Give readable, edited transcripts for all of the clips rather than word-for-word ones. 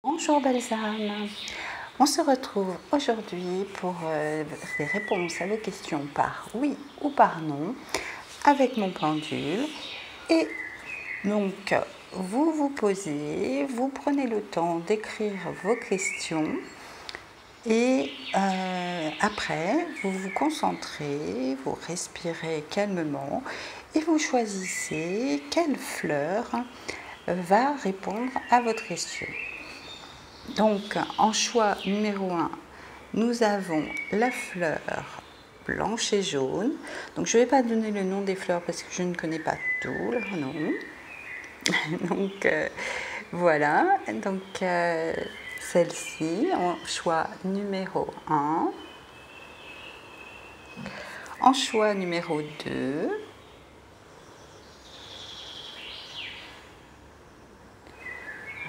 Bonjour belles âmes, on se retrouve aujourd'hui pour des réponses à vos questions par oui ou par non avec mon pendule. Et donc vous vous posez, vous prenez le temps d'écrire vos questions et après vous vous concentrez, vous respirez calmement et vous choisissez quelle fleur va répondre à votre question. Donc, en choix numéro 1, nous avons la fleur blanche et jaune. Donc, je ne vais pas donner le nom des fleurs parce que je ne connais pas tout leur nom. Donc, voilà. Donc, celle-ci, en choix numéro 1. En choix numéro 2,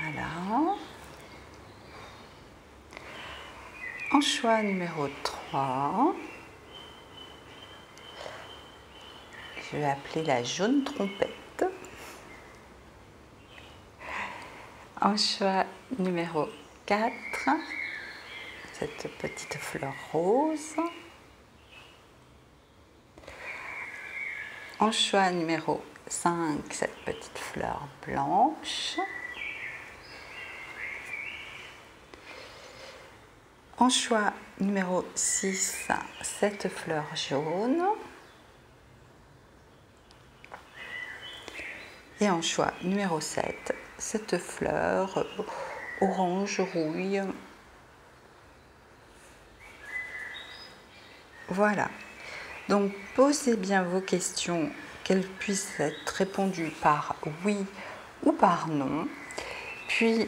voilà. En choix numéro 3, je vais appeler la jaune trompette. En choix numéro 4, cette petite fleur rose. En choix numéro 5, cette petite fleur blanche. En choix numéro 6, cette fleur jaune. Et en choix numéro 7, cette fleur orange rouille. Voilà. Donc posez bien vos questions, qu'elles puissent être répondues par oui ou par non. Puis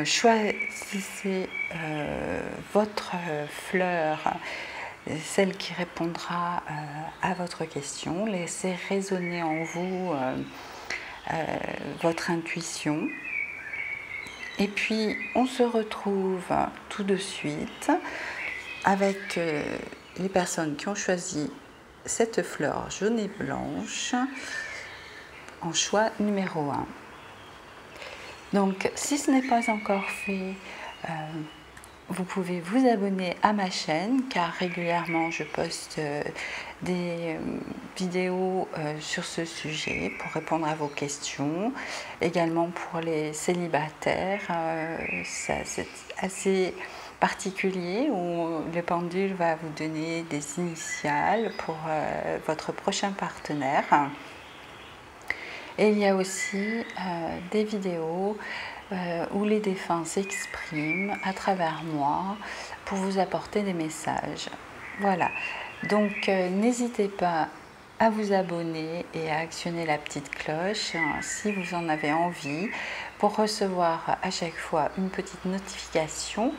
choisissez votre fleur, celle qui répondra à votre question. Laissez résonner en vous votre intuition. Et puis on se retrouve tout de suite avec les personnes qui ont choisi cette fleur jaune et blanche en choix numéro 1. Donc, si ce n'est pas encore fait, vous pouvez vous abonner à ma chaîne car régulièrement je poste des vidéos sur ce sujet pour répondre à vos questions. Également pour les célibataires, c'est assez particulier où le pendule va vous donner des initiales pour votre prochain partenaire. Et il y a aussi des vidéos où les défunts s'expriment à travers moi pour vous apporter des messages. Voilà, donc n'hésitez pas à vous abonner et à actionner la petite cloche si vous en avez envie pour recevoir à chaque fois une petite notification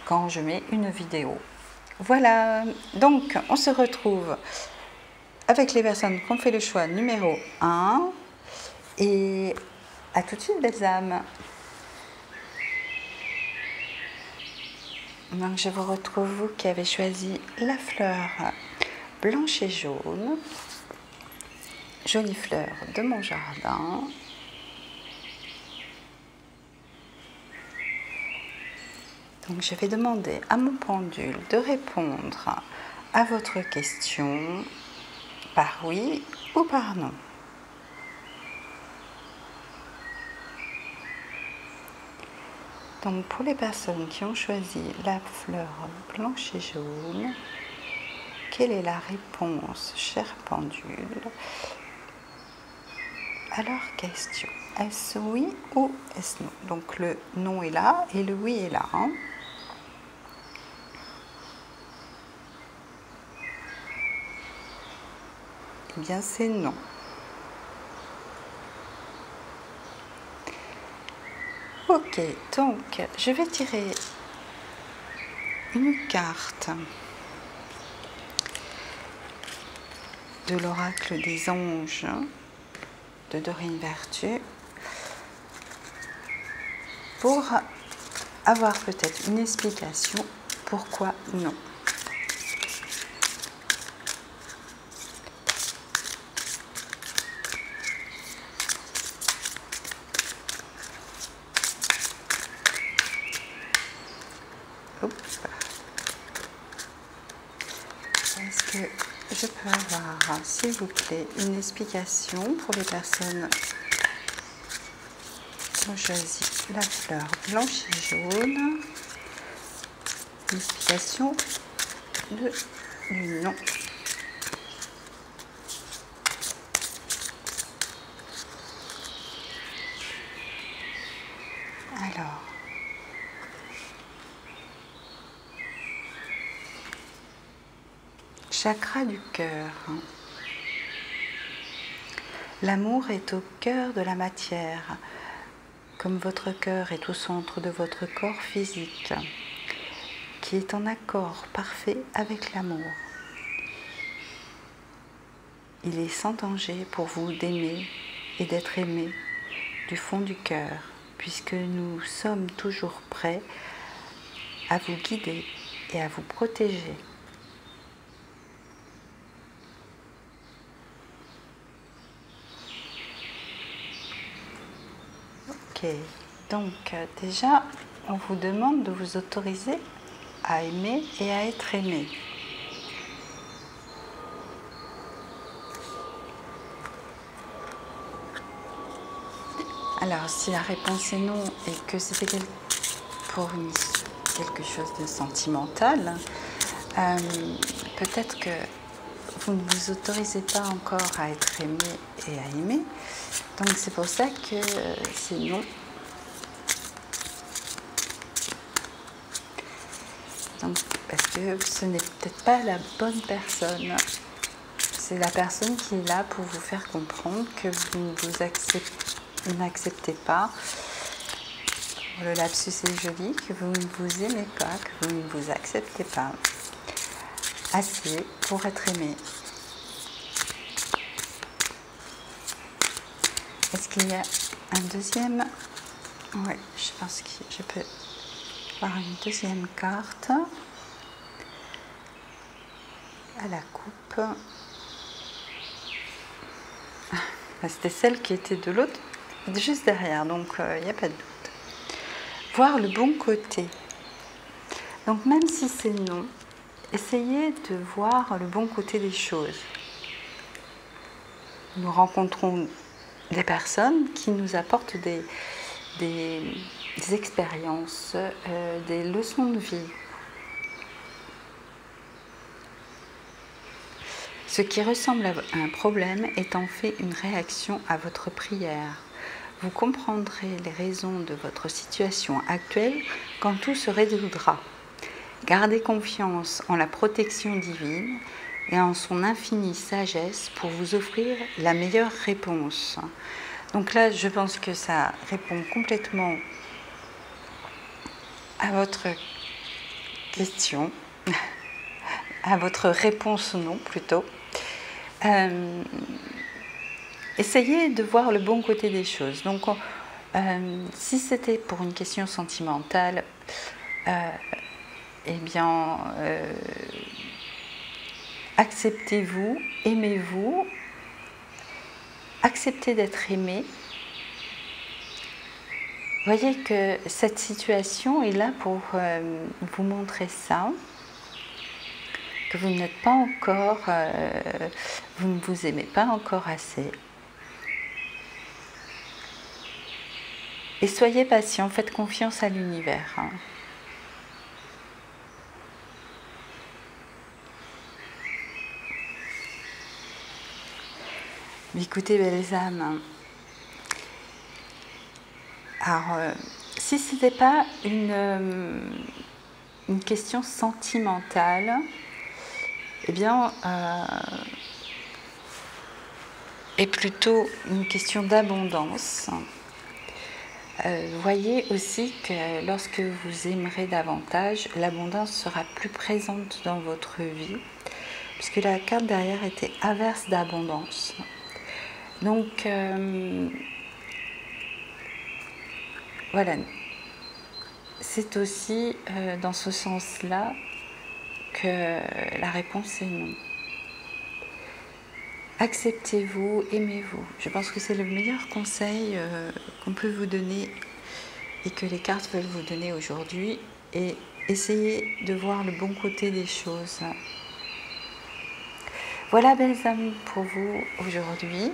quand je mets une vidéo. Voilà, donc on se retrouve avec les personnes qui ont fait le choix numéro 1 et à tout de suite belles âmes. Donc je vous retrouve vous qui avez choisi la fleur blanche et jaune, jolie fleur de mon jardin. Donc je vais demander à mon pendule de répondre à votre question par oui ou par non. Donc pour les personnes qui ont choisi la fleur blanche et jaune, quelle est la réponse, cher pendule, à leur question? Est-ce oui ou est-ce non? Donc le non est là et le oui est là. Eh bien c'est non. Ok, donc je vais tirer une carte de l'oracle des anges de Dorine Vertu pour avoir peut-être une explication pourquoi non. Oups. Est-ce que je peux avoir, s'il vous plaît, une explication pour les personnes qui ont choisi la fleur blanche et jaune? Une explication du nom. Alors, chakra du cœur. L'amour est au cœur de la matière, comme votre cœur est au centre de votre corps physique, qui est en accord parfait avec l'amour. Il est sans danger pour vous d'aimer et d'être aimé du fond du cœur, puisque nous sommes toujours prêts à vous guider et à vous protéger. Ok, donc déjà, on vous demande de vous autoriser à aimer et à être aimé. Alors, si la réponse est non et que c'était pour quelque chose de sentimental, peut-être que vous ne vous autorisez pas encore à être aimé et à aimer. Donc c'est pour ça que c'est non. Donc, parce que ce n'est peut-être pas la bonne personne. C'est la personne qui est là pour vous faire comprendre que vous n'acceptez pas, le lapsus est joli, que vous ne vous aimez pas, que vous ne vous acceptez pas assez pour être aimé. Est-ce qu'il y a un deuxième? Oui, je pense que je peux avoir une deuxième carte à la coupe. C'était celle qui était de l'autre, juste derrière, donc il n'y a pas de doute. Voir le bon côté. Donc même si c'est non, essayez de voir le bon côté des choses. Nous rencontrons des personnes qui nous apportent des expériences, des leçons de vie. Ce qui ressemble à un problème est en fait une réaction à votre prière. Vous comprendrez les raisons de votre situation actuelle quand tout se résoudra. Gardez confiance en la protection divine et en son infinie sagesse pour vous offrir la meilleure réponse. Donc là, je pense que ça répond complètement à votre question, à votre réponse non plutôt. Essayez de voir le bon côté des choses. Donc, si c'était pour une question sentimentale, eh bien, acceptez-vous, aimez-vous, acceptez d'être aimé. Voyez que cette situation est là pour vous montrer ça, que vous n'êtes pas encore, vous ne vous aimez pas encore assez. Et soyez patient, faites confiance à l'univers. Écoutez, belles âmes, alors, si ce n'était pas une question sentimentale, eh bien, est plutôt une question d'abondance. Voyez aussi que lorsque vous aimerez davantage, l'abondance sera plus présente dans votre vie, puisque la carte derrière était averse d'abondance. Donc, voilà, c'est aussi dans ce sens-là que la réponse est non. Acceptez-vous, aimez-vous. Je pense que c'est le meilleur conseil qu'on peut vous donner et que les cartes veulent vous donner aujourd'hui. Et essayez de voir le bon côté des choses. Voilà, belles âmes, pour vous aujourd'hui.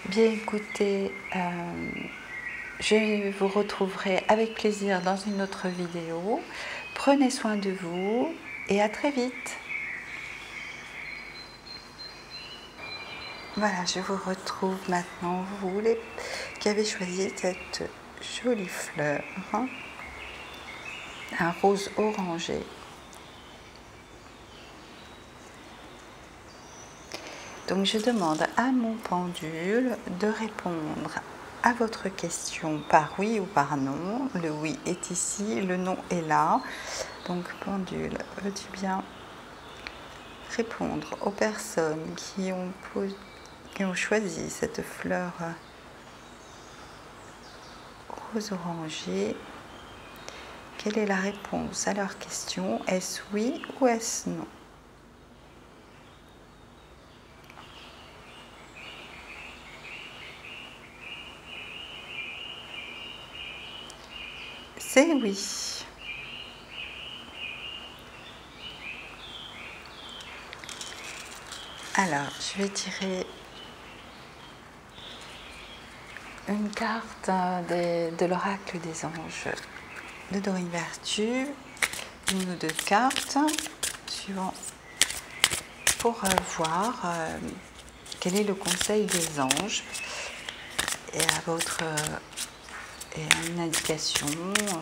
Bien écoutez, je vous retrouverai avec plaisir dans une autre vidéo. Prenez soin de vous et à très vite. Voilà, je vous retrouve maintenant, vous qui avez choisi cette jolie fleur, hein, un rose orangé. Donc je demande à mon pendule de répondre à votre question par oui ou par non. Le oui est ici, le non est là. Donc pendule, veux-tu bien répondre aux personnes qui ont choisi cette fleur rose orangée? Quelle est la réponse à leur question? Est-ce oui ou est-ce non? C'est oui. Alors, je vais tirer une carte de l'oracle des anges de Dorine Vertu, une ou deux cartes, suivant, pour voir quel est le conseil des anges et à votre et une indication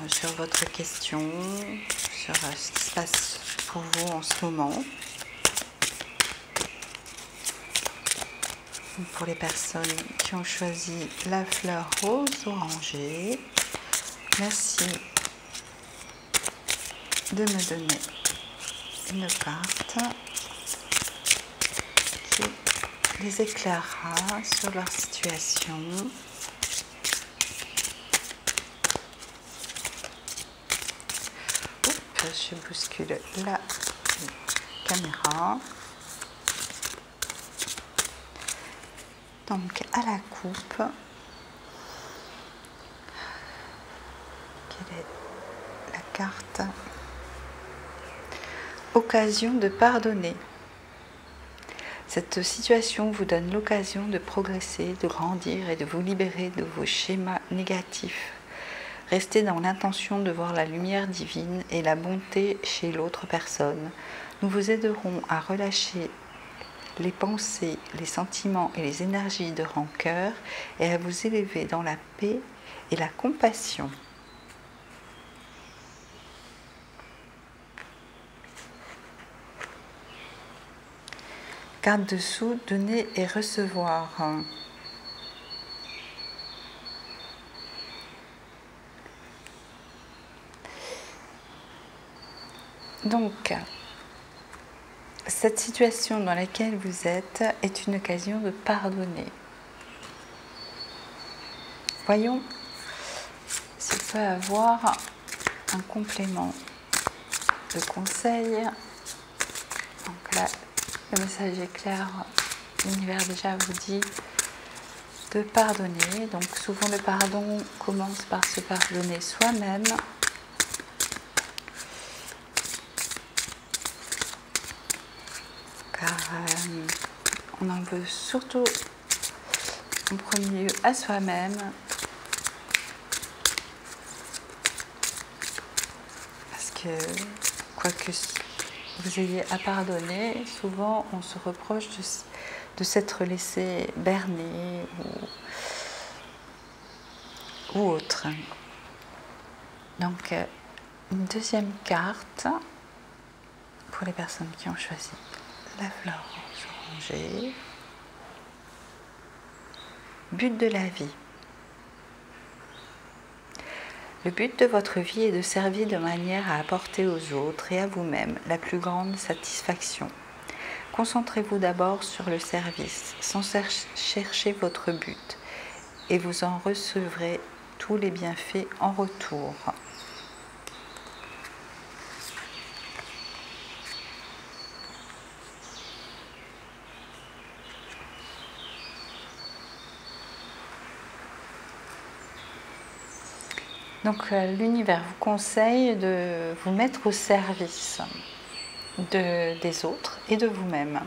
sur votre question, sur ce qui se passe pour vous en ce moment. Pour les personnes qui ont choisi la fleur rose orangée, merci de me donner une carte qui les éclairera sur leur situation. Oups, je bouscule la caméra. Donc à la coupe, quelle est la carte? Occasion de pardonner. Cette situation vous donne l'occasion de progresser, de grandir et de vous libérer de vos schémas négatifs. Restez dans l'intention de voir la lumière divine et la bonté chez l'autre personne. Nous vous aiderons à relâcher les pensées, les sentiments et les énergies de rancœur et à vous élever dans la paix et la compassion. Carte dessous, donner et recevoir. Donc, cette situation dans laquelle vous êtes est une occasion de pardonner. Voyons s'il peut avoir un complément de conseil. Donc là, le message est clair. L'univers déjà vous dit de pardonner. Donc souvent le pardon commence par se pardonner soi-même. Car on en veut surtout en premier lieu à soi-même. Parce que quoi que vous ayez à pardonner, souvent on se reproche de s'être laissé berner ou autre. Donc une deuxième carte pour les personnes qui ont choisi la fleur orangée. But de la vie. Le but de votre vie est de servir de manière à apporter aux autres et à vous-même la plus grande satisfaction. Concentrez-vous d'abord sur le service, sans chercher votre but, et vous en recevrez tous les bienfaits en retour. Donc l'univers vous conseille de vous mettre au service des autres et de vous-même.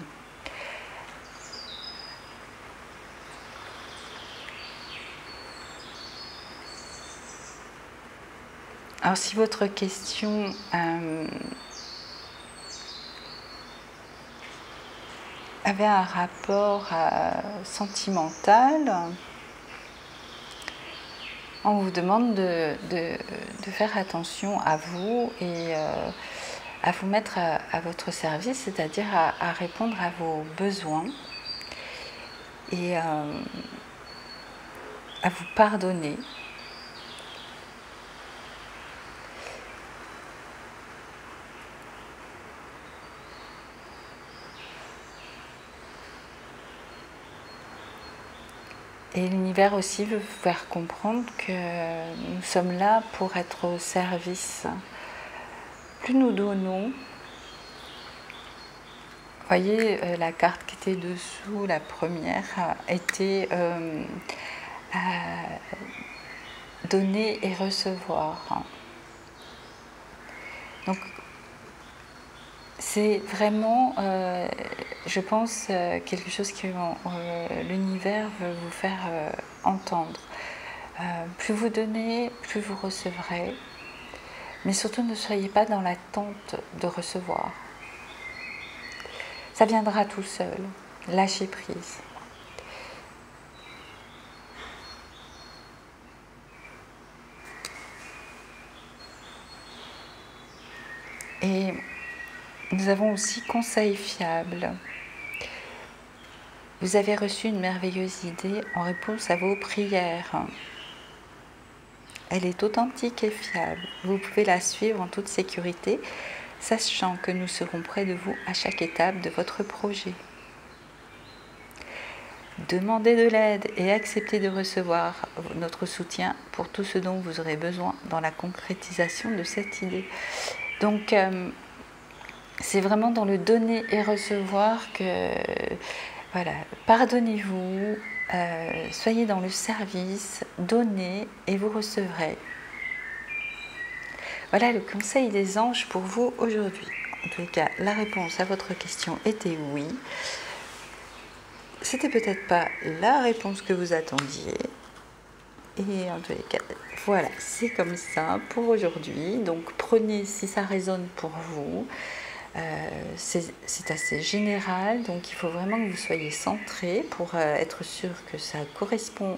Alors si votre question avait un rapport sentimental, on vous demande de faire attention à vous et à vous mettre à votre service, c'est-à-dire à répondre à vos besoins et à vous pardonner. Et l'univers aussi veut vous faire comprendre que nous sommes là pour être au service. Plus nous donnons, voyez la carte qui était dessous, la première, était donner et recevoir. Donc c'est vraiment, je pense, quelque chose que l'univers veut vous faire entendre. Plus vous donnez, plus vous recevrez. Mais surtout, ne soyez pas dans l'attente de recevoir. Ça viendra tout seul. Lâchez prise. Et nous avons aussi conseil fiable. Vous avez reçu une merveilleuse idée en réponse à vos prières. Elle est authentique et fiable. Vous pouvez la suivre en toute sécurité, sachant que nous serons près de vous à chaque étape de votre projet. Demandez de l'aide et acceptez de recevoir notre soutien pour tout ce dont vous aurez besoin dans la concrétisation de cette idée. Donc, c'est vraiment dans le donner et recevoir que, voilà, pardonnez-vous, soyez dans le service, donnez et vous recevrez. Voilà le conseil des anges pour vous aujourd'hui. En tous les cas, la réponse à votre question était oui. C'était peut-être pas la réponse que vous attendiez. Et en tous les cas, voilà, c'est comme ça pour aujourd'hui. Donc prenez si ça résonne pour vous. C'est assez général, donc il faut vraiment que vous soyez centré pour être sûr que ça correspond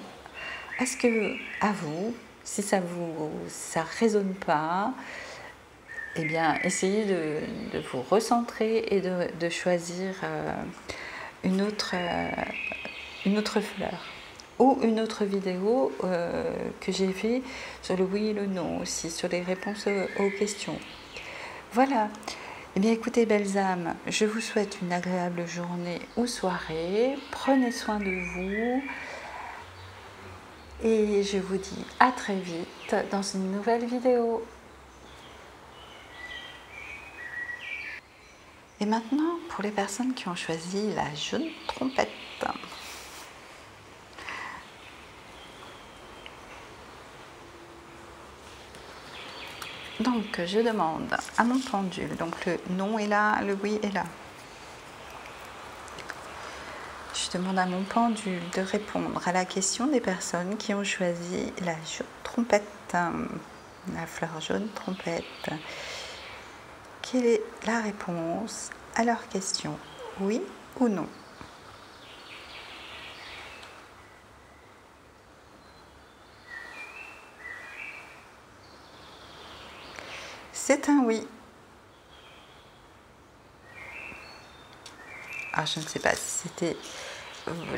à vous. Si ça résonne pas, eh bien essayez de vous recentrer et de choisir une autre fleur. Ou une autre vidéo que j'ai fait sur le oui et le non aussi, sur les réponses aux questions. Voilà. Eh bien écoutez, belles âmes, je vous souhaite une agréable journée ou soirée. Prenez soin de vous. Et je vous dis à très vite dans une nouvelle vidéo. Et maintenant, pour les personnes qui ont choisi la jaune trompette. Donc, je demande à mon pendule, donc le non est là, le oui est là. Je demande à mon pendule de répondre à la question des personnes qui ont choisi la jaune trompette, la fleur jaune trompette. Quelle est la réponse à leur question? Oui ou non? C'est un oui. Alors, je ne sais pas si c'était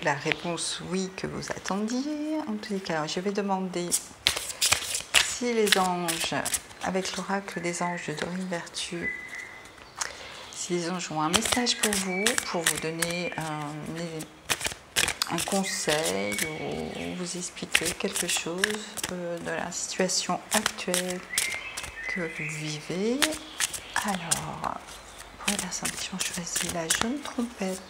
la réponse oui que vous attendiez. En tous les cas, je vais demander si les anges, avec l'oracle des anges de Dorine Vertu, si les anges ont un message pour vous donner un conseil ou vous expliquer quelque chose de la situation actuelle que vous vivez. Alors, pour les personnes qui ont choisi la jaune trompette,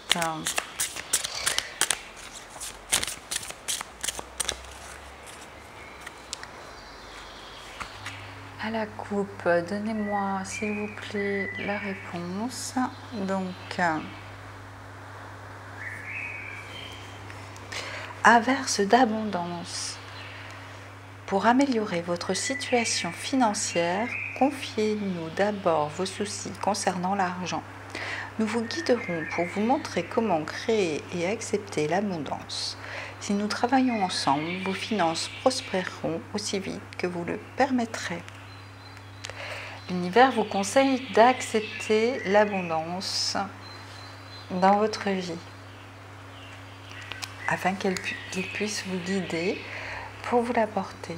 À la coupe, donnez-moi s'il vous plaît la réponse. Donc, averse d'abondance. Pour améliorer votre situation financière, confiez-nous d'abord vos soucis concernant l'argent. Nous vous guiderons pour vous montrer comment créer et accepter l'abondance. Si nous travaillons ensemble, vos finances prospéreront aussi vite que vous le permettrez. L'univers vous conseille d'accepter l'abondance dans votre vie afin qu'il puisse vous guider pour vous l'apporter.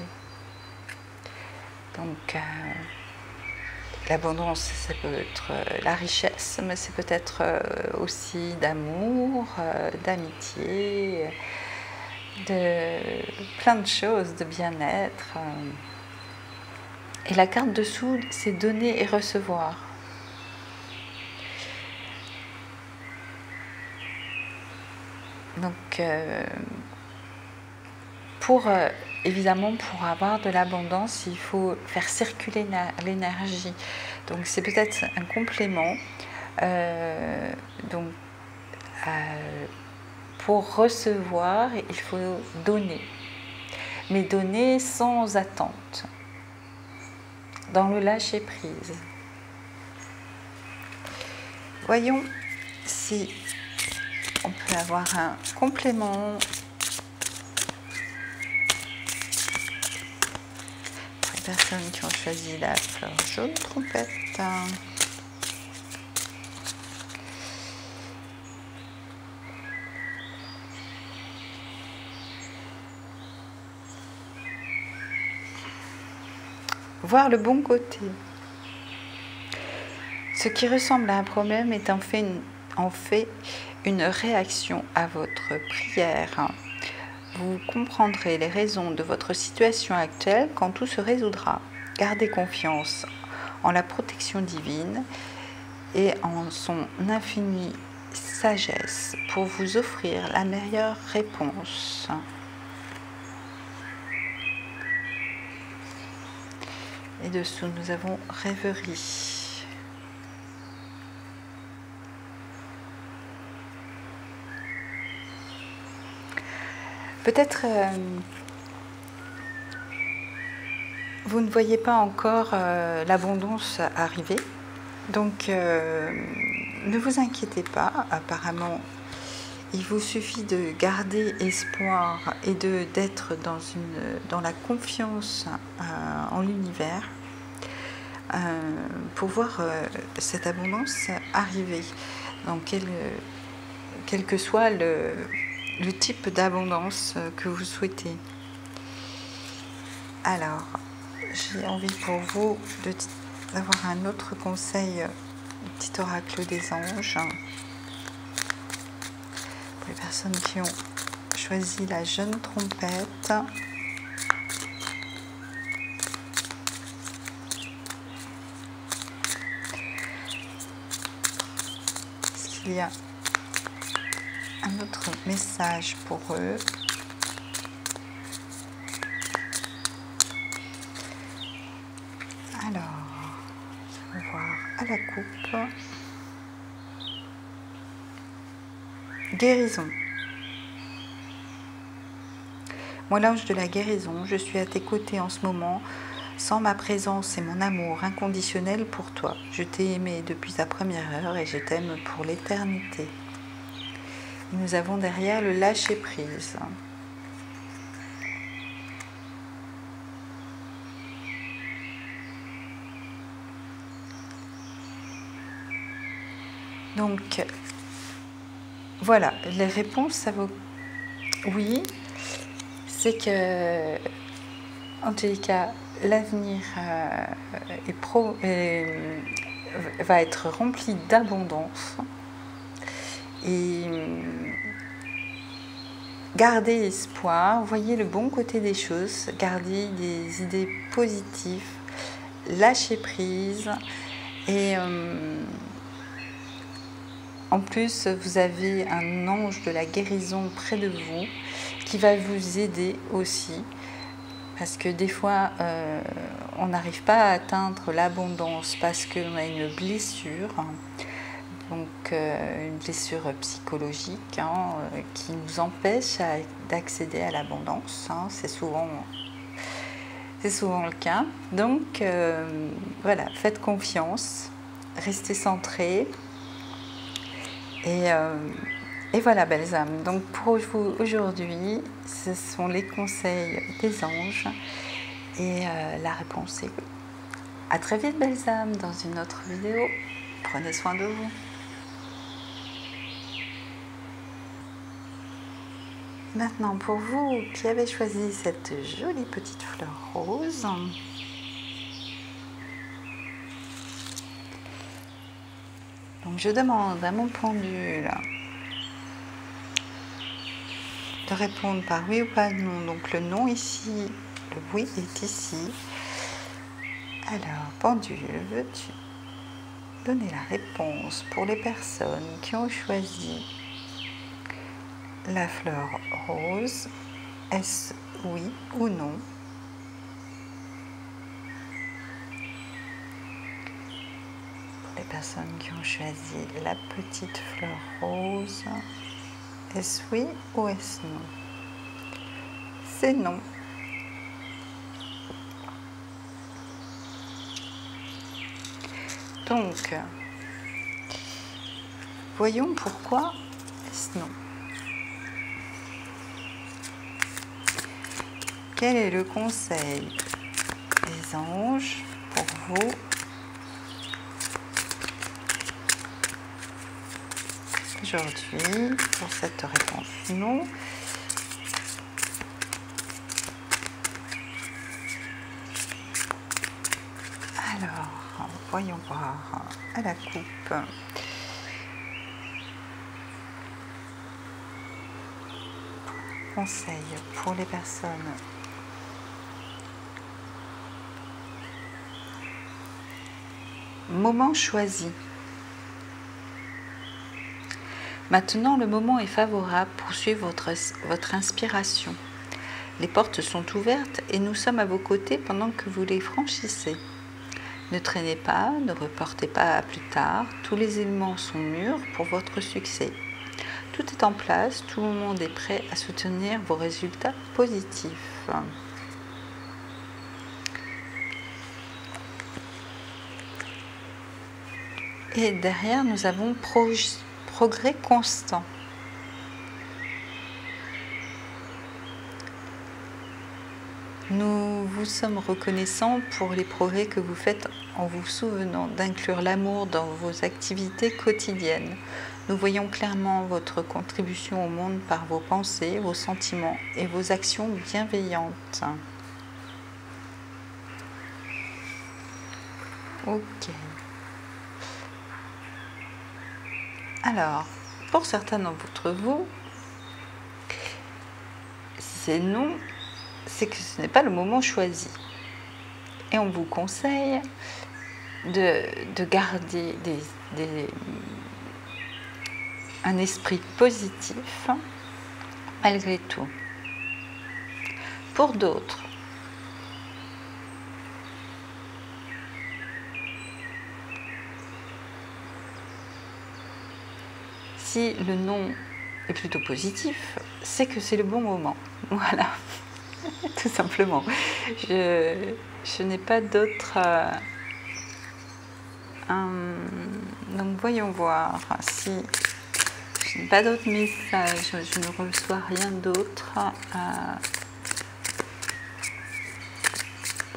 Donc, l'abondance, ça peut être la richesse, mais c'est peut-être aussi d'amour, d'amitié, de plein de choses, de bien-être. Et la carte dessous, c'est donner et recevoir. Donc, évidemment, pour avoir de l'abondance, il faut faire circuler l'énergie. Donc, c'est peut-être un complément. Pour recevoir, il faut donner. Mais donner sans attente. Dans le lâcher-prise. Voyons si on peut avoir un complément pour les personnes qui ont choisi la fleur jaune trompette. Voir le bon côté. Ce qui ressemble à un problème est en fait une réaction à votre prière. Vous comprendrez les raisons de votre situation actuelle quand tout se résoudra. Gardez confiance en la protection divine et en son infinie sagesse pour vous offrir la meilleure réponse. Et dessous, nous avons rêverie. Peut-être vous ne voyez pas encore l'abondance arriver, donc ne vous inquiétez pas. Apparemment, il vous suffit de garder espoir et d'être dans la confiance en l'univers pour voir cette abondance arriver. Donc, quel que soit le type d'abondance que vous souhaitez. Alors, j'ai envie pour vous d'avoir un autre conseil, un petit oracle des anges. Pour les personnes qui ont choisi la jeune trompette. Est-ce qu'il y a un autre message pour eux? Alors, on va voir à la coupe. Guérison. Moi, l'ange de la guérison, je suis à tes côtés en ce moment, sans ma présence et mon amour inconditionnel pour toi. Je t'ai aimé depuis ta première heure et je t'aime pour l'éternité. Et nous avons derrière le lâcher-prise. Donc, voilà, les réponses, ça vaut... Oui, c'est que, en tous les cas, l'avenir va être rempli d'abondance. Et gardez espoir, voyez le bon côté des choses, gardez des idées positives, lâchez prise et... en plus, vous avez un ange de la guérison près de vous qui va vous aider aussi. Parce que des fois, on n'arrive pas à atteindre l'abondance parce qu'on a une blessure, donc une blessure psychologique qui nous empêche d'accéder à l'abondance. C'est souvent le cas. Donc voilà, faites confiance, restez centrés. Et voilà, belles âmes. Donc pour vous aujourd'hui, ce sont les conseils des anges. Et la réponse est oui. À très vite, belles âmes, dans une autre vidéo. Prenez soin de vous. Maintenant, pour vous qui avez choisi cette jolie petite fleur rose, donc je demande à mon pendule de répondre par oui ou pas non. Donc le non ici, le oui est ici. Alors, pendule, veux-tu donner la réponse pour les personnes qui ont choisi la fleur rose? Est-ce oui ou non? Pour les personnes qui ont choisi la petite fleur rose, est-ce oui ou est-ce non? C'est non. Donc, voyons pourquoi est-ce non. Quel est le conseil des anges pour vous aujourd'hui pour cette réponse non? Alors, voyons voir à la coupe. Conseil pour les personnes moment choisi. Maintenant, le moment est favorable pour suivre votre inspiration. Les portes sont ouvertes et nous sommes à vos côtés pendant que vous les franchissez. Ne traînez pas, ne reportez pas à plus tard. Tous les éléments sont mûrs pour votre succès. Tout est en place, tout le monde est prêt à soutenir vos résultats positifs. Et derrière, nous avons progrès constant. Nous vous sommes reconnaissants pour les progrès que vous faites en vous souvenant d'inclure l'amour dans vos activités quotidiennes. Nous voyons clairement votre contribution au monde par vos pensées, vos sentiments et vos actions bienveillantes. Ok. Alors, pour certains d'entre vous, si c'est non, c'est que ce n'est pas le moment choisi. Et on vous conseille de garder un esprit positif malgré tout. Pour d'autres, si le non est plutôt positif, c'est que c'est le bon moment. Voilà, tout simplement. Je n'ai pas d'autres... donc voyons voir si je n'ai pas d'autres messages, je ne reçois rien d'autre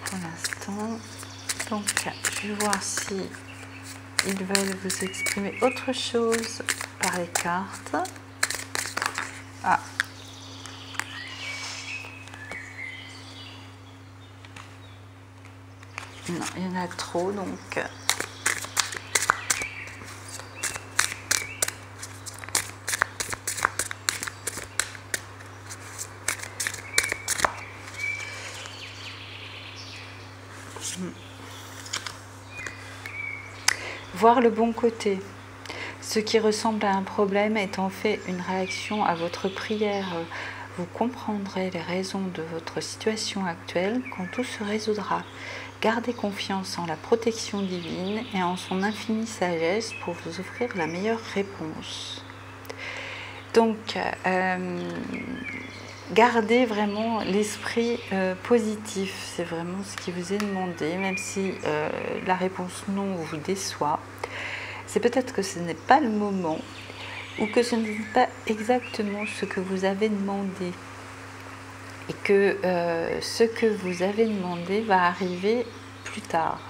pour l'instant. Donc je vais voir si ils veulent vous exprimer autre chose par les cartes. Ah. Non, il y en a trop, donc... Voir le bon côté. Ce qui ressemble à un problème est en fait une réaction à votre prière. vous comprendrez les raisons de votre situation actuelle quand tout se résoudra. Gardez confiance en la protection divine et en son infinie sagesse pour vous offrir la meilleure réponse. Donc, gardez vraiment l'esprit positif, c'est vraiment ce qui vous est demandé, même si la réponse non vous déçoit. C'est peut-être que ce n'est pas le moment ou que ce n'est pas exactement ce que vous avez demandé et que ce que vous avez demandé va arriver plus tard.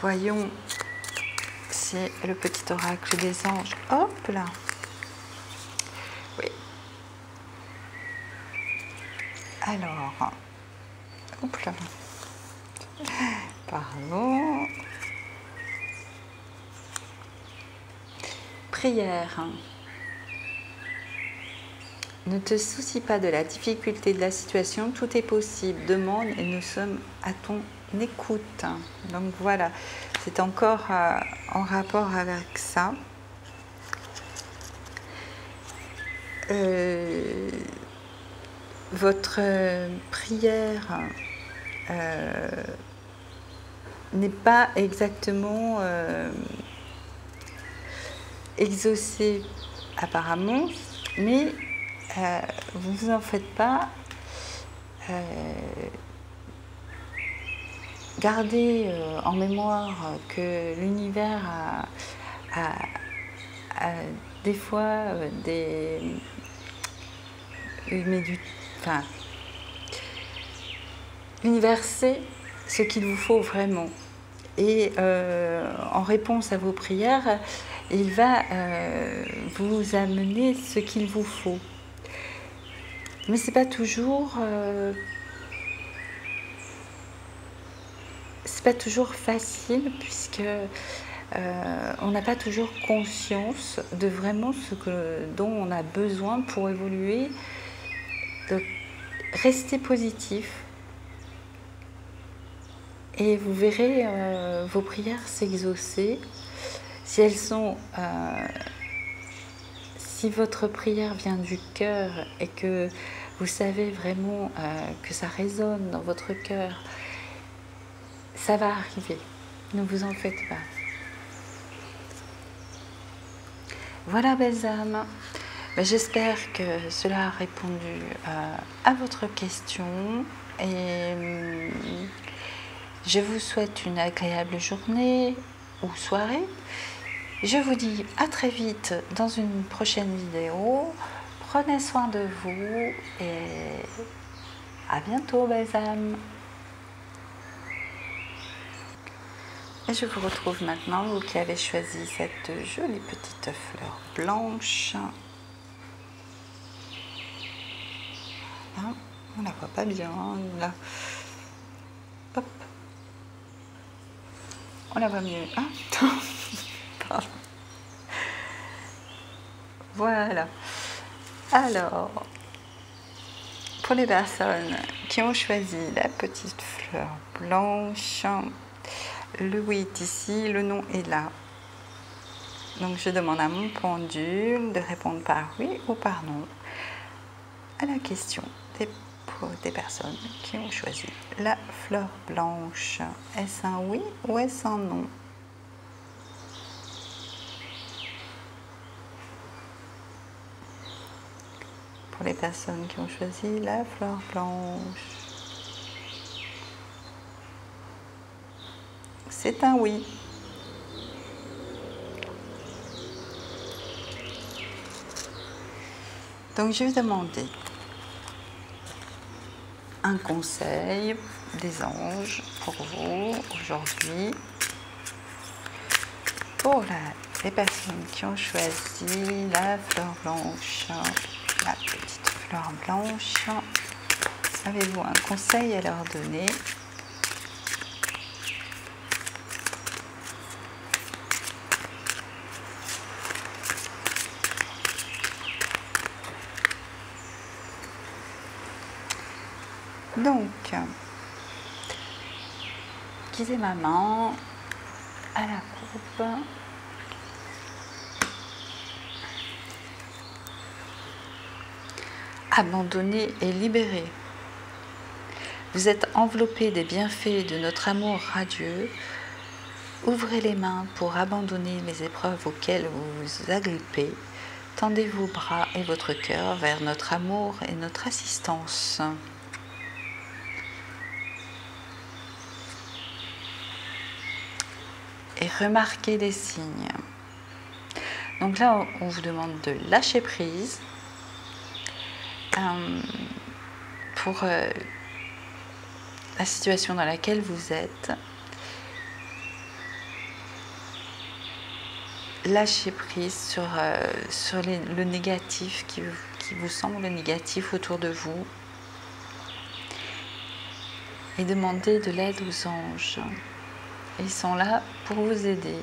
Voyons si le petit oracle des anges, hop là, oui. Alors, hop là, pardon, prière. Ne te soucie pas de la difficulté de la situation, tout est possible, demande et nous sommes à ton écoute. Donc voilà, c'est encore en rapport avec ça. Votre prière n'est pas exactement exaucée apparemment, mais vous ne vous en faites pas. Gardez en mémoire que l'univers a des fois l'univers sait ce qu'il vous faut vraiment. Et en réponse à vos prières, il va vous amener ce qu'il vous faut. Mais c'est pas toujours facile, puisque on n'a pas toujours conscience de vraiment dont on a besoin pour évoluer. Donc, restez positif et vous verrez vos prières s'exaucer. Si elles sont si votre prière vient du cœur et que vous savez vraiment que ça résonne dans votre cœur, ça va arriver. Ne vous en faites pas. Voilà, belles âmes. J'espère que cela a répondu à votre question et je vous souhaite une agréable journée ou soirée. Je vous dis à très vite dans une prochaine vidéo. Prenez soin de vous et à bientôt, belles âmes. Et je vous retrouve maintenant, vous qui avez choisi cette jolie petite fleur blanche. Hein, on la voit pas bien, là. Hop. On la voit mieux. Hein. Voilà. Alors, pour les personnes qui ont choisi la petite fleur blanche, le oui est ici, le non est là. Donc je demande à mon pendule de répondre par oui ou par non à la question des personnes qui ont choisi la fleur blanche. Est-ce un oui ou est-ce un non? Pour les personnes qui ont choisi la fleur blanche, c'est un oui. Donc je vais demander un conseil des anges pour vous aujourd'hui. Pour les personnes qui ont choisi la fleur blanche, la petite fleur blanche, avez-vous un conseil à leur donner? Donc, guider ma main à la coupe. Abandonné et libéré. Vous êtes enveloppé des bienfaits de notre amour radieux. Ouvrez les mains pour abandonner les épreuves auxquelles vous vous agrippez. Tendez vos bras et votre cœur vers notre amour et notre assistance. Et remarquez les signes. Donc là, on vous demande de lâcher prise pour la situation dans laquelle vous êtes. Lâchez prise sur le négatif qui vous semble négatif autour de vous et demandez de l'aide aux anges. Ils sont là pour vous aider.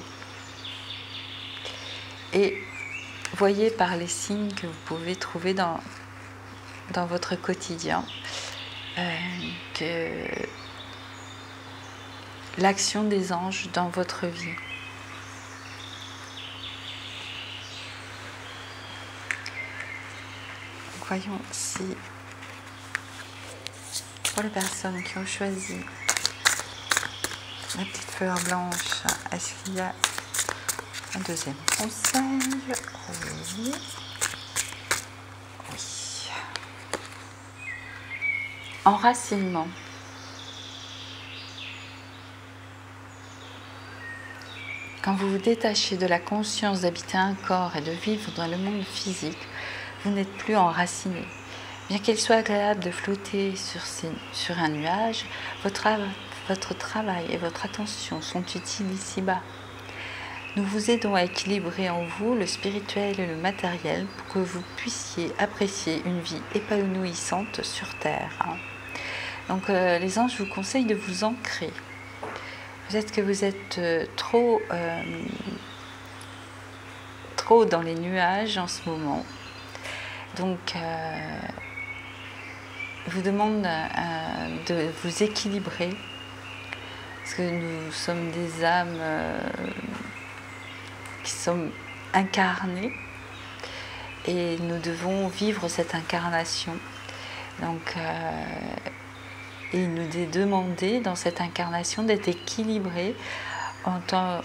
Et voyez par les signes que vous pouvez trouver dans votre quotidien que l'action des anges dans votre vie. Voyons si, pour les personnes qui ont choisi la petite fleur blanche, est-ce qu'il y a un deuxième conseil? Oui. Oui. Enracinement. Quand vous vous détachez de la conscience d'habiter un corps et de vivre dans le monde physique, vous n'êtes plus enraciné. Bien qu'il soit agréable de flotter sur un nuage, votre travail et votre attention sont utiles ici-bas. Nous vous aidons à équilibrer en vous le spirituel et le matériel pour que vous puissiez apprécier une vie épanouissante sur Terre. Donc les anges vous conseillent de vous ancrer. Peut-être que vous êtes trop dans les nuages en ce moment. Donc, je vous demande de vous équilibrer, parce que nous sommes des âmes qui sommes incarnées et nous devons vivre cette incarnation. Donc, il nous est demandé dans cette incarnation d'être équilibrés autant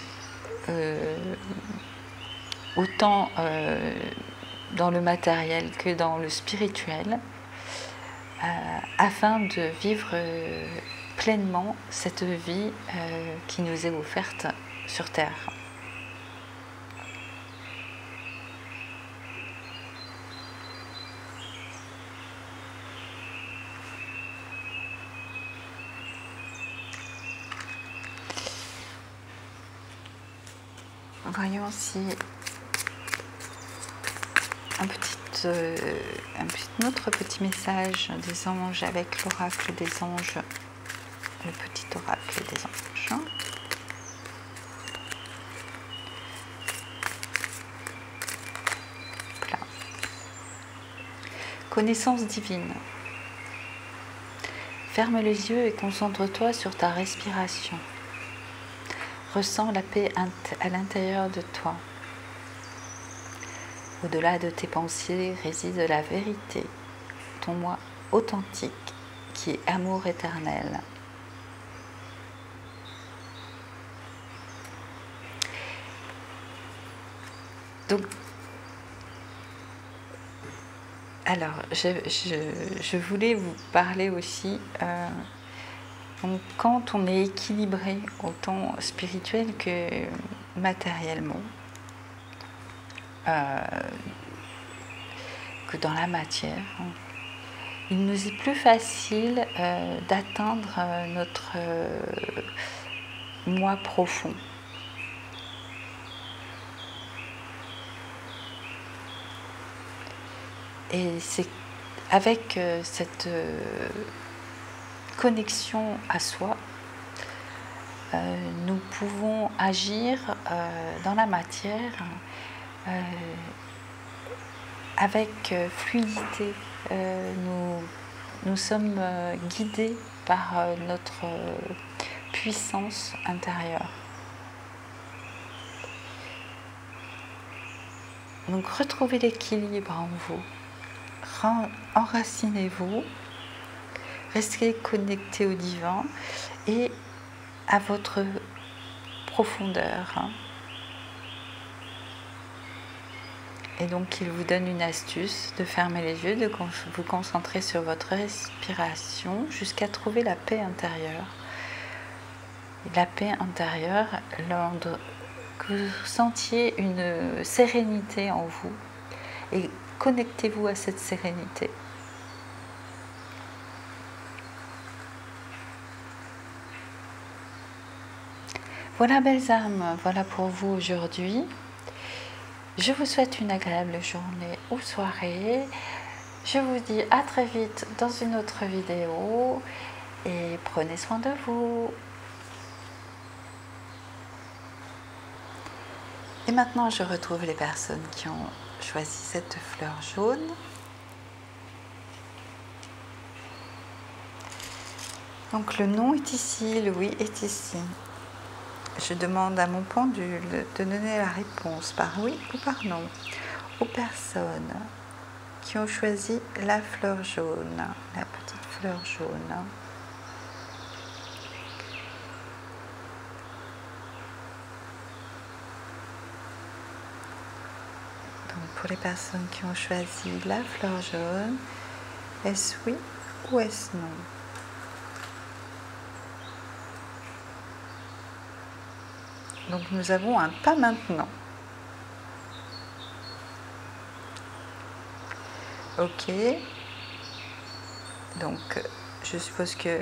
dans le matériel que dans le spirituel, afin de vivre pleinement cette vie qui nous est offerte sur Terre. Voyons si un autre petit message des anges avec l'oracle des anges, le petit oracle des anges. Voilà. Connaissance divine. Ferme les yeux et concentre-toi sur ta respiration. Ressens la paix à l'intérieur de toi. Au-delà de tes pensées réside la vérité, ton moi authentique, qui est amour éternel. Donc, alors, je voulais vous parler aussi, donc quand on est équilibré, autant spirituel que matériellement, que dans la matière, il nous est plus facile d'atteindre notre moi profond. Et c'est avec cette connexion à soi, nous pouvons agir dans la matière avec fluidité. Nous sommes guidés par notre puissance intérieure. Donc retrouvez l'équilibre en vous, enracinez-vous, restez connecté au divin et à votre profondeur. Et donc il vous donne une astuce de fermer les yeux, de vous concentrer sur votre respiration jusqu'à trouver la paix intérieure. Et la paix intérieure, que vous sentiez une sérénité en vous et connectez-vous à cette sérénité. Voilà belles âmes, voilà pour vous aujourd'hui. Je vous souhaite une agréable journée ou soirée. Je vous dis à très vite dans une autre vidéo et prenez soin de vous. Et maintenant, je retrouve les personnes qui ont choisi cette fleur jaune. Donc le nom est ici, le oui est ici. Je demande à mon pendule de donner la réponse par oui ou par non aux personnes qui ont choisi la fleur jaune, la petite fleur jaune. Donc pour les personnes qui ont choisi la fleur jaune, est-ce oui ou est-ce non? Donc nous avons un pas maintenant. Ok. Donc je suppose que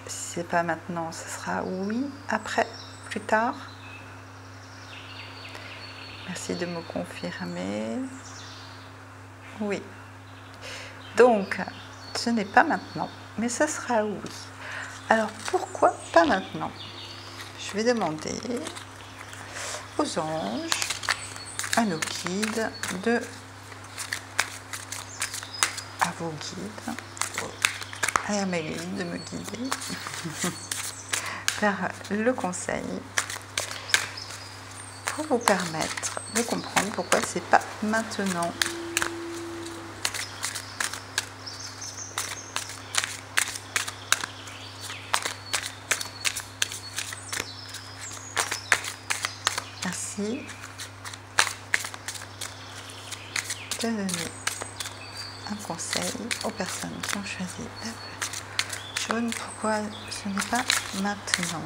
si c'est pas maintenant, ce sera oui après, plus tard. Merci de me confirmer. Oui. Donc ce n'est pas maintenant, mais ce sera oui. Alors pourquoi pas maintenant? Je vais demander aux anges, à nos guides, à vos guides, et à mes guides de me guider vers le conseil pour vous permettre de comprendre pourquoi c'est pas maintenant. Merci de donner un conseil aux personnes qui ont choisi la fleur jaune. Pourquoi ce n'est pas maintenant?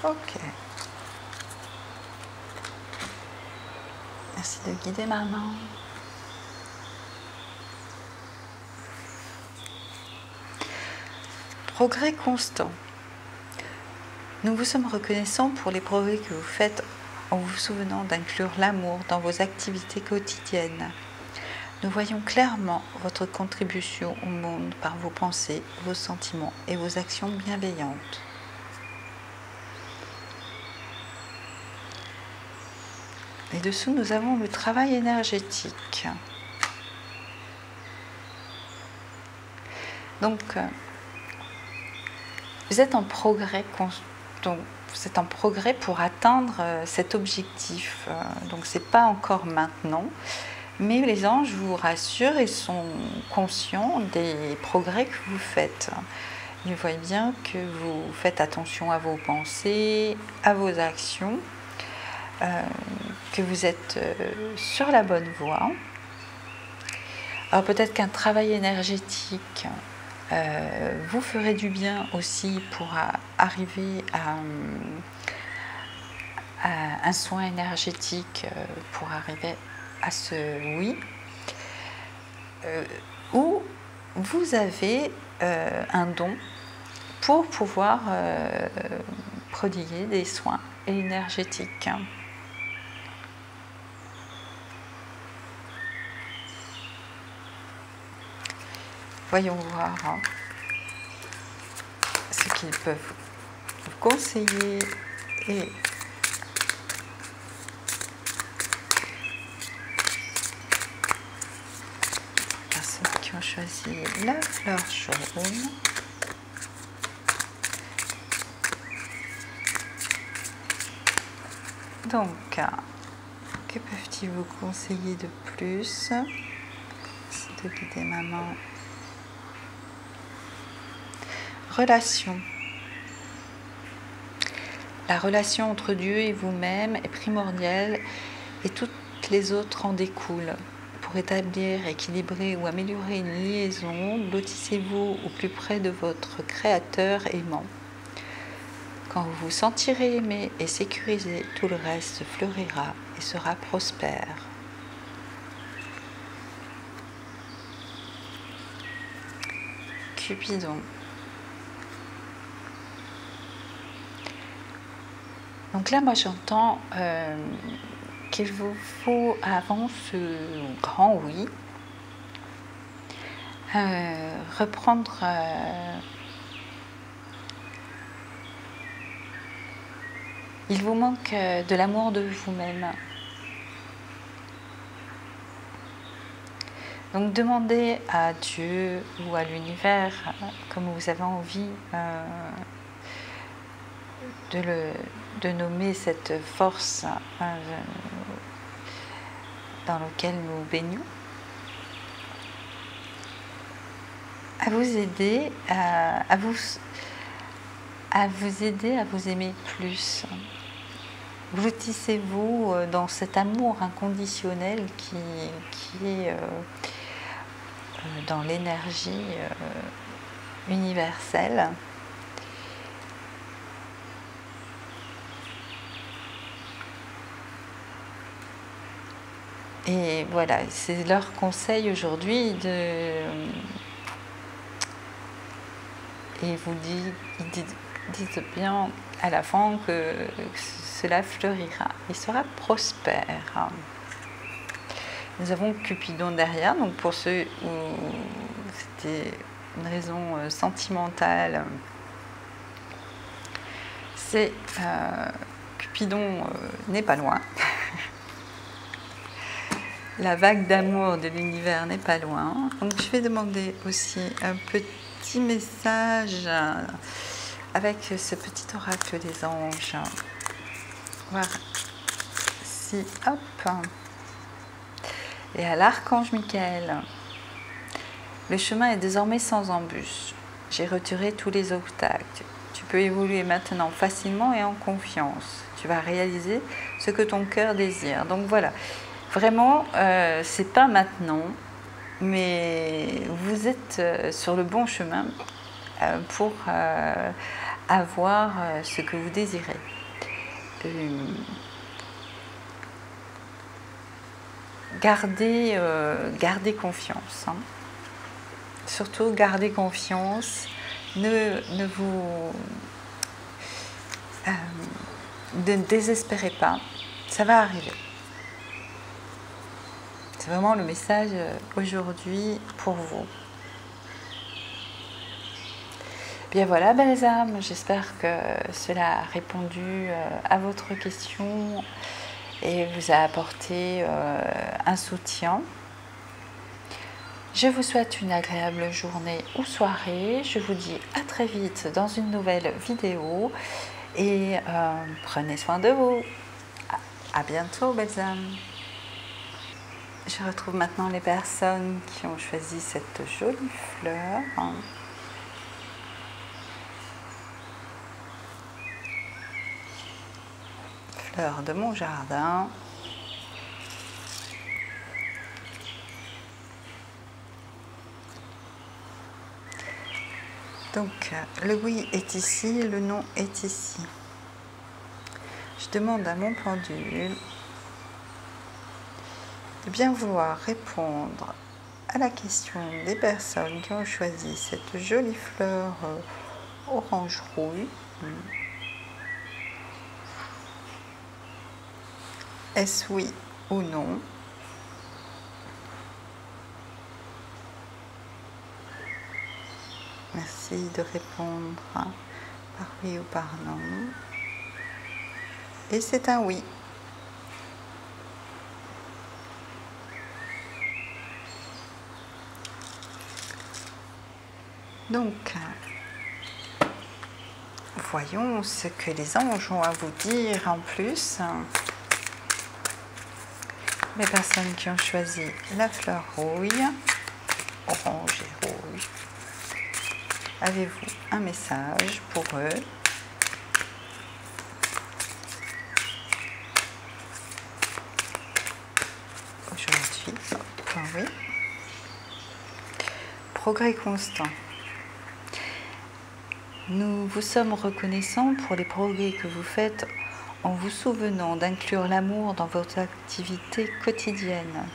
Ok. Merci de guider maman. Progrès constant. Nous vous sommes reconnaissants pour les progrès que vous faites en vous souvenant d'inclure l'amour dans vos activités quotidiennes. Nous voyons clairement votre contribution au monde par vos pensées, vos sentiments et vos actions bienveillantes. Et dessous, nous avons le travail énergétique. Donc, vous êtes en progrès constant. Vous êtes en progrès pour atteindre cet objectif. Donc, ce n'est pas encore maintenant. Mais les anges vous rassurent et sont conscients des progrès que vous faites. Ils voient bien que vous faites attention à vos pensées, à vos actions, que vous êtes sur la bonne voie. Alors peut-être qu'un travail énergétique vous ferait du bien aussi pour arriver à un soin énergétique pour arriver à ce oui. Ou vous avez un don pour pouvoir prodiguer des soins énergétiques. Voyons voir ce qu'ils peuvent vous conseiller et qui ont choisi la fleur jaune. Donc, que peuvent-ils vous conseiller de plus? C'est de guider maman. Relation. La relation entre Dieu et vous-même est primordiale et toutes les autres en découlent. Pour établir, équilibrer ou améliorer une liaison, lottissez-vous au plus près de votre Créateur aimant. Quand vous vous sentirez aimé et sécurisé, tout le reste fleurira et sera prospère. Cupidon. Donc là, moi j'entends qu'il vous faut, avant ce grand oui, reprendre il vous manque de l'amour de vous-même. Donc demandez à Dieu ou à l'univers, comme vous avez envie de nommer cette force dans laquelle nous baignons, à vous aider à vous aimer plus. Lottissez-vous dans cet amour inconditionnel qui est dans l'énergie universelle. Et voilà, c'est leur conseil aujourd'hui et vous dites bien à la fin que cela fleurira et sera prospère. Nous avons Cupidon derrière, donc pour ceux où c'était une raison sentimentale, c'est Cupidon n'est pas loin. La vague d'amour de l'univers n'est pas loin. Donc je vais demander aussi un petit message avec ce petit oracle des anges. Voir si, hop. Et à l'archange Michael. Le chemin est désormais sans embûche. J'ai retiré tous les obstacles. Tu peux évoluer maintenant facilement et en confiance. Tu vas réaliser ce que ton cœur désire. Donc voilà. Vraiment, c'est pas maintenant, mais vous êtes sur le bon chemin pour avoir ce que vous désirez. Gardez confiance. Hein. Surtout, gardez confiance. Ne désespérez pas. Ça va arriver. C'est vraiment le message aujourd'hui pour vous. Bien voilà, belles âmes, j'espère que cela a répondu à votre question et vous a apporté un soutien. Je vous souhaite une agréable journée ou soirée. Je vous dis à très vite dans une nouvelle vidéo et prenez soin de vous. À bientôt, belles âmes. Je retrouve maintenant les personnes qui ont choisi cette jolie fleur. Fleur de mon jardin. Donc, le oui est ici, le non est ici. Je demande à mon pendule de bien vouloir répondre à la question des personnes qui ont choisi cette jolie fleur orange rouille. Est-ce oui ou non? Merci de répondre par oui ou par non. Et c'est un oui. Donc, voyons ce que les anges ont à vous dire en plus. Les personnes qui ont choisi la fleur rouille, orange et rouge, avez-vous un message pour eux? Aujourd'hui, oui. Progrès constant. Nous vous sommes reconnaissants pour les progrès que vous faites en vous souvenant d'inclure l'amour dans votre activité quotidienne.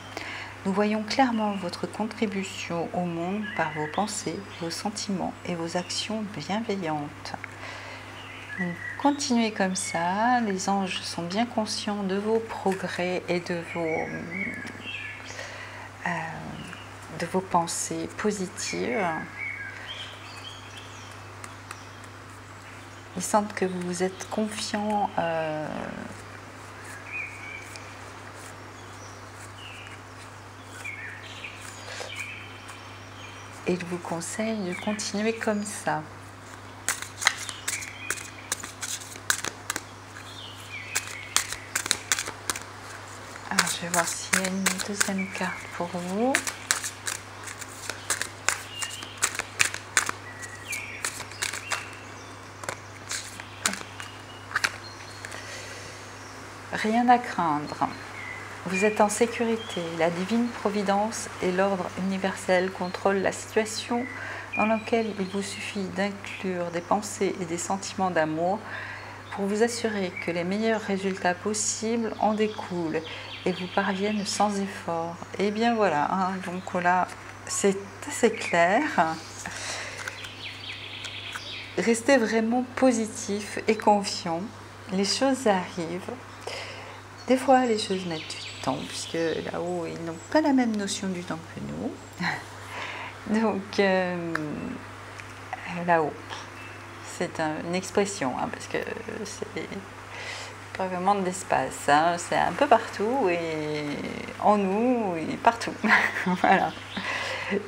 Nous voyons clairement votre contribution au monde par vos pensées, vos sentiments et vos actions bienveillantes. Donc, continuez comme ça, les anges sont bien conscients de vos progrès et de vos pensées positives. Ils sentent que vous êtes confiant et ils vous conseillent de continuer comme ça. Alors, je vais voir s'il y a une deuxième carte pour vous. Rien à craindre. Vous êtes en sécurité. La divine providence et l'ordre universel contrôlent la situation dans laquelle il vous suffit d'inclure des pensées et des sentiments d'amour pour vous assurer que les meilleurs résultats possibles en découlent et vous parviennent sans effort. Et bien voilà, hein, donc là, c'est assez clair. Restez vraiment positif et confiant. Les choses arrivent. Des fois, les choses mettent du temps, puisque là-haut, ils n'ont pas la même notion du temps que nous. Donc, là-haut, c'est une expression, hein, parce que c'est pas vraiment de l'espace. Hein, c'est un peu partout, et en nous, et partout. Voilà.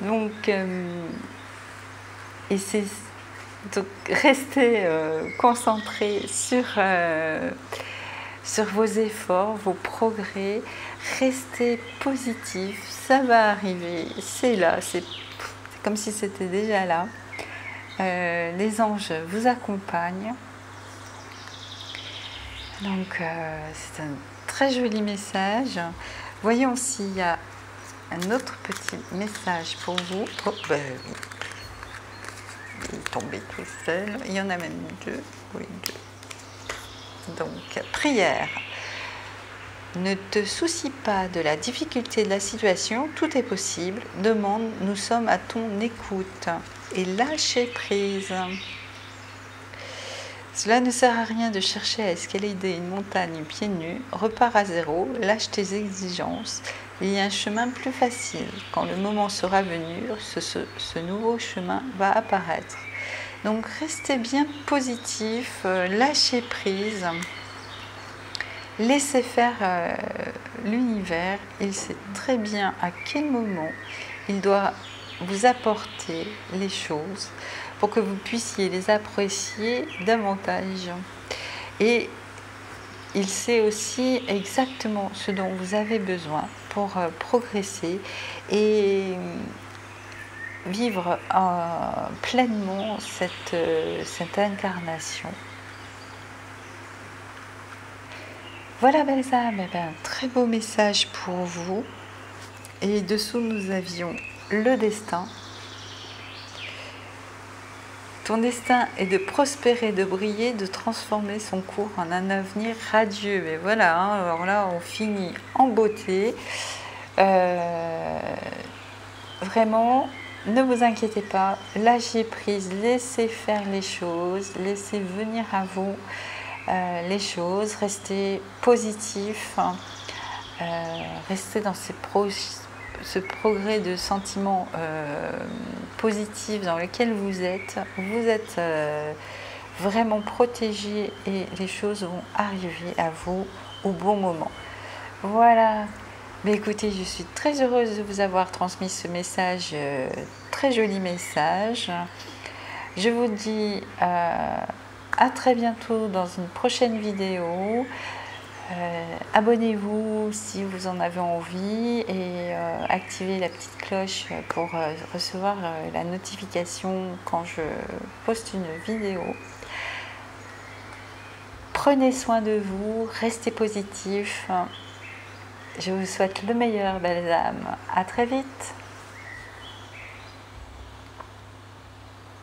Donc, donc restez concentrés sur vos efforts, vos progrès, restez positif, ça va arriver, c'est là, c'est comme si c'était déjà là. Les anges vous accompagnent. Donc c'est un très joli message. Voyons s'il y a un autre petit message pour vous. Oh, ben oui. Il est tombé tout seul. Il y en a même deux. Oui, deux. Donc, prière. Ne te soucie pas de la difficulté de la situation, tout est possible. Demande, nous sommes à ton écoute. Et lâcher prise. Cela ne sert à rien de chercher à escalader une montagne pieds nus. Repars à zéro, lâche tes exigences. Il y a un chemin plus facile. Quand le moment sera venu, ce nouveau chemin va apparaître. Donc restez bien positif, lâchez prise, laissez faire l'univers. Il sait très bien à quel moment il doit vous apporter les choses pour que vous puissiez les apprécier davantage. Et il sait aussi exactement ce dont vous avez besoin pour progresser et vivre pleinement cette incarnation. Voilà, belles âmes, un très beau message pour vous. Et dessous, nous avions le destin. Ton destin est de prospérer, de briller, de transformer son cours en un avenir radieux. Et voilà, hein, alors là, on finit en beauté. Vraiment, ne vous inquiétez pas, lâchez prise, laissez faire les choses, laissez venir à vous les choses, restez positif, restez dans ce progrès de sentiments positifs dans lequel vous êtes vraiment protégé et les choses vont arriver à vous au bon moment. Voilà. Mais écoutez, je suis très heureuse de vous avoir transmis ce message, très joli message. Je vous dis à très bientôt dans une prochaine vidéo. Abonnez-vous si vous en avez envie et activez la petite cloche pour recevoir la notification quand je poste une vidéo. Prenez soin de vous, restez positifs. Je vous souhaite le meilleur, belles âmes. À très vite.